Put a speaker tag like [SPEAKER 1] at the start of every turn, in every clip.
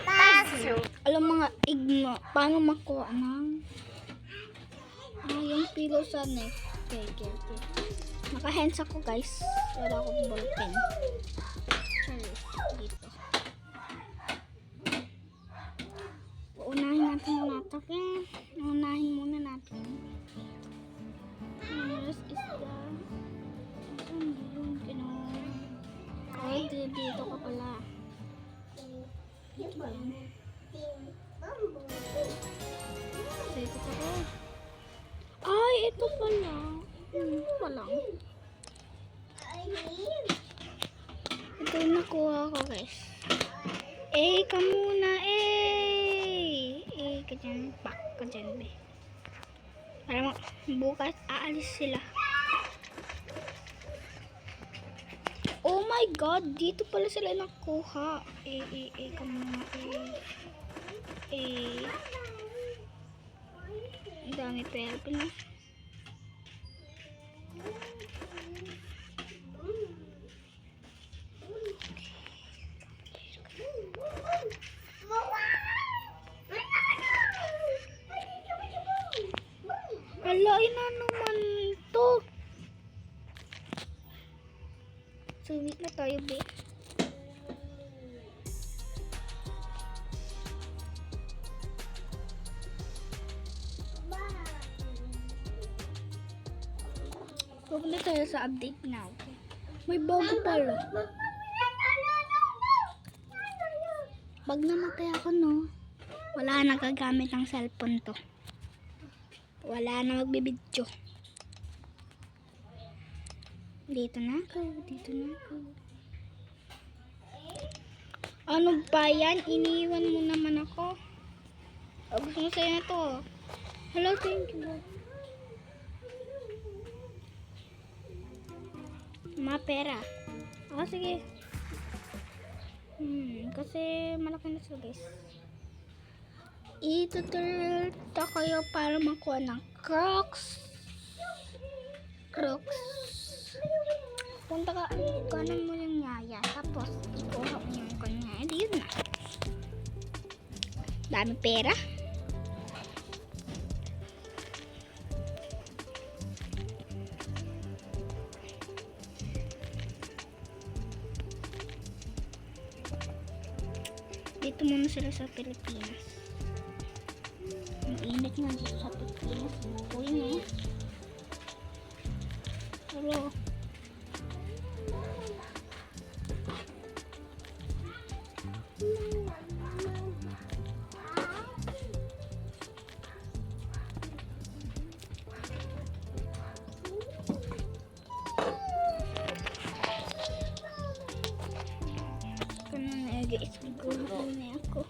[SPEAKER 1] Paso.
[SPEAKER 2] Alam mga igno, paano makuha ng yung pillow sa neck. Okay. Naka-hands ako guys. Wala akong ballpen. Sorry, dito. Uunahin natin muna ito. Okay? Uunahin muna natin. Rest is the... Saan yung ay, dito ka pala. Dito ba yun? Dito ka ba? Ay, ito pala. Ito pala. Ito yung nakuha ko guys. Ka muna. Ka dyan. Back ka dyan, be. Para bukas aalis sila. Oh my god, dito pala sila nakuha. Ka muna. Ang dami pera pala. Alain na naman to. Sumit na tayo, be. Pupunta tayo sa update now. May bago pala. Pag namatay ako, no, wala na gagamit ng cellphone to. Wala na magbibidyo. Dito na ako. Ano ba yan? Iniwan mo naman ako. Gusto mo sa'yo na to. Hello, thank you. Pera. Sige. Kasi malaki na sila guys. Ituturta kayo para makuha ng Crocs. Punta ka, kanan mo yung yaya. Tapos, ikuha mo yung kanya. Yun na. Dami pera. Dito muna sila sa Pilipinas. Ang init nga dito sa Pilipinas. Uy na. Hello. Guys, magkuha na ako.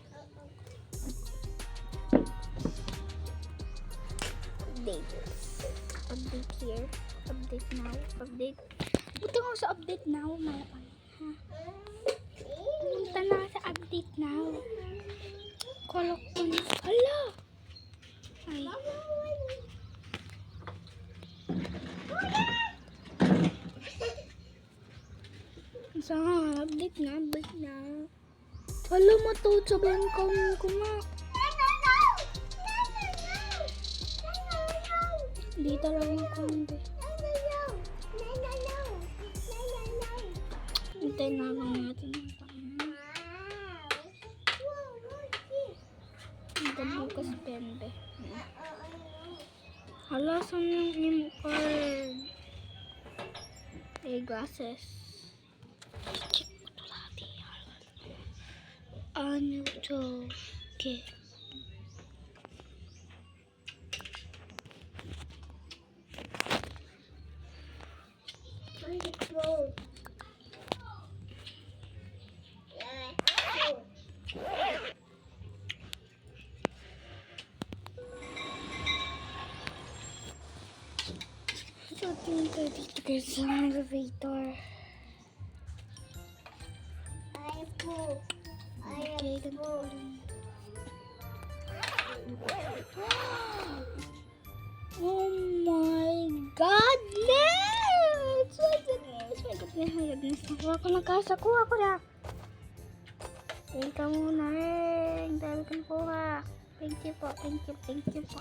[SPEAKER 2] Update here. Update now. Punta ko sa update now. Malapan. Punta na sa update now. Kolok ko na. Hala! Ay. Saan? Update na. Hala, matuot sa bangkang ko nga. Di talaga kundi. Hintayin na lang natin ang tayo. Hanggang bukas pende. Hala, saan yung name card? Glasses. Check mo ito lahat. Ano to? Okay. So, dito guys sa elevator. Okay, ganito lang. Oh my God! My goodness. Nakuha ko na kasa. Kuha ko na. Ikaw muna rin. Dahil kang kuha. Thank you po. Thank you. Thank you po.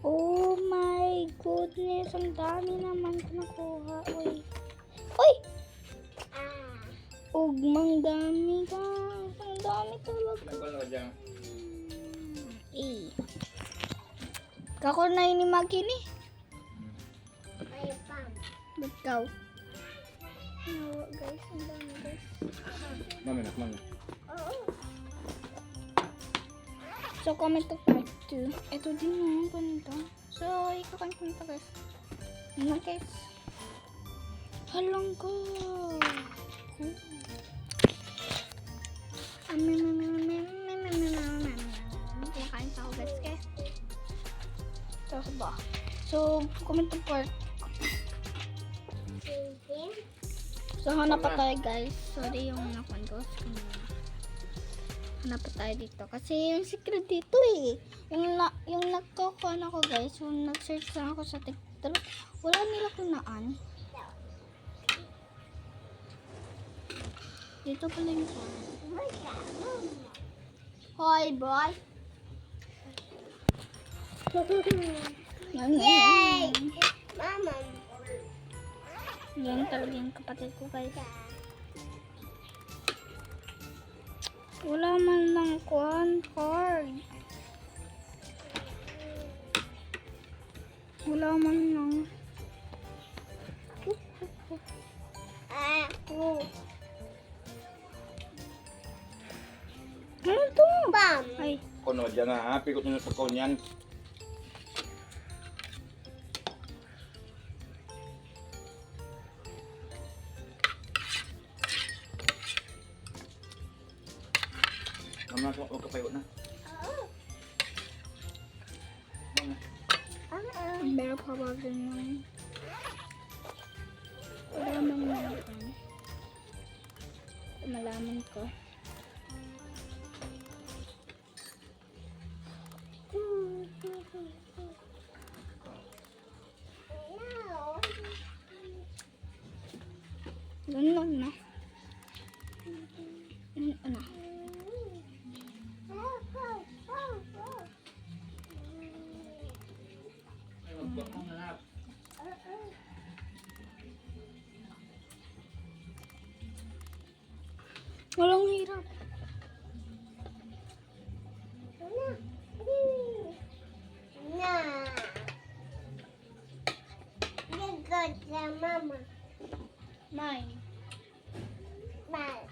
[SPEAKER 2] Oh my goodness. Ang dami naman ko nakuha. Uy. Uy! Ugmang dami ka. Ang dami talaga. Eh. Kako na ini magini. Ba't daw? Nawa guys. Ang dami guys.
[SPEAKER 1] Mami nak, mami.
[SPEAKER 2] So, comment to part 2. Ito din yung ganito. So, ikakan ko nito guys. Ano guys? Halang ko. Kumakain sa ako guys guys. So, ba? So, comment to part. So, hanap pa tayo guys. Sorry yung nakuan ko. Hanap pa tayo dito. Kasi yung secret dito eh. Yung nagkukuhan ako guys. Yung nag-search lang ako sa TikTok. Wala nila kunaan. Dito pala yung Hoy boy. Yay! Mama. Yan talaga yung kapatid ko guys. Wala man lang card. Wala man lang. Ano to? Bam. Ay.
[SPEAKER 1] Kono dyan na ha, pikot nyo sa konyan. Mama, huwag ka payo na.
[SPEAKER 2] Meron pa ba ganyan? Wala man lang. Malaman ko. Ganun lang na. Ano? Walang hirap. Mama. Mine. Mine.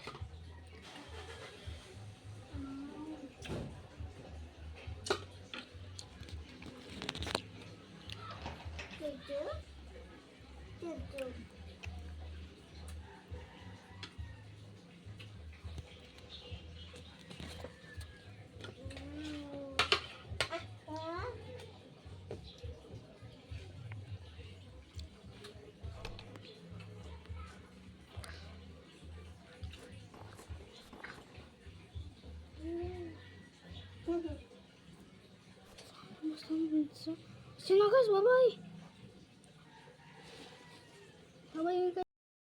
[SPEAKER 2] Sino guys, bye-bye.